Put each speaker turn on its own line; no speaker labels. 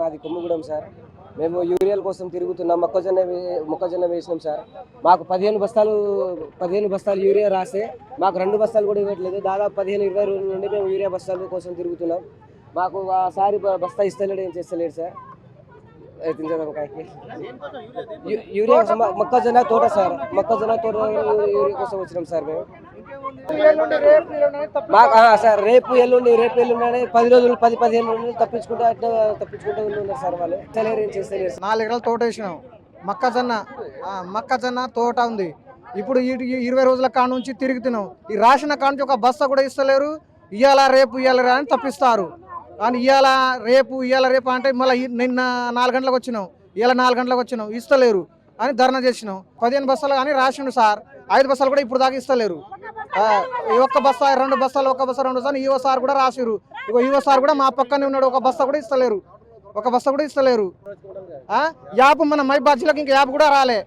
మాది కొమ్ముగూడెం సార్. మేము యూరియల్ కోసం తిరుగుతున్నాం. మొక్కజొన్న వేసినాం సార్. మాకు 15 బస్తాలు యూరియా రాస్తే మాకు 2 బస్తాలు కూడా ఇవ్వట్లేదు. దాదాపు 15-20 రోజుల నుండి మేము యూరియా బస్తాల కోసం తిరుగుతున్నాం. మాకు ఆ సారి బస్తా ఇస్తలేడు, ఏం చేస్తలేడు సార్. యూరియా మొక్కజొన్న తోట సార్. మొక్కజొన్న తోట యూరియా కోసం వచ్చినాం సార్ మేము. సార్ రేపు ఎల్లుండి 10 రోజులు 10-15 రోజులు తప్పించుకుంటూ ఉన్నారు సార్. వాళ్ళు ఏం చేస్తలేరు.
4 ఎకరాల తోట వేసినాం. మొక్కజొన్న తోట ఉంది. ఇప్పుడు 20 రోజుల కాడ నుంచి తిరుగుతున్నాం. ఈ రాసిన కాడ నుంచి ఒక బస్తా కూడా ఇస్తలేరు. ఇవాళ రేపు అని తప్పిస్తారు. కానీ ఇవాళ రేపు అంటే మళ్ళీ నిన్న 4 గంటలకు వచ్చినాం, ఇవాళ 4 గంటలకు వచ్చినాం, ఇస్తలేరు అని ధర్నా చేసినాం. 15 బస్తాలు కానీ రాసిండు సార్. 5 బస్తాలు కూడా ఇప్పుడు దాకా ఇస్తలేరు. ఒక్క బస్తా 2 బస్తాలు, ఒక బస్తా 2 బస్తాలు ఈవో సార్ కూడా రాసిరు. ఈవో సార్ కూడా మా పక్కనే ఉన్నాడు. ఒక బస్తా కూడా ఇస్తలేరు. యాప్ మన మైబాద్ జిల్లాకి ఇంకా యాప్ కూడా రాలే.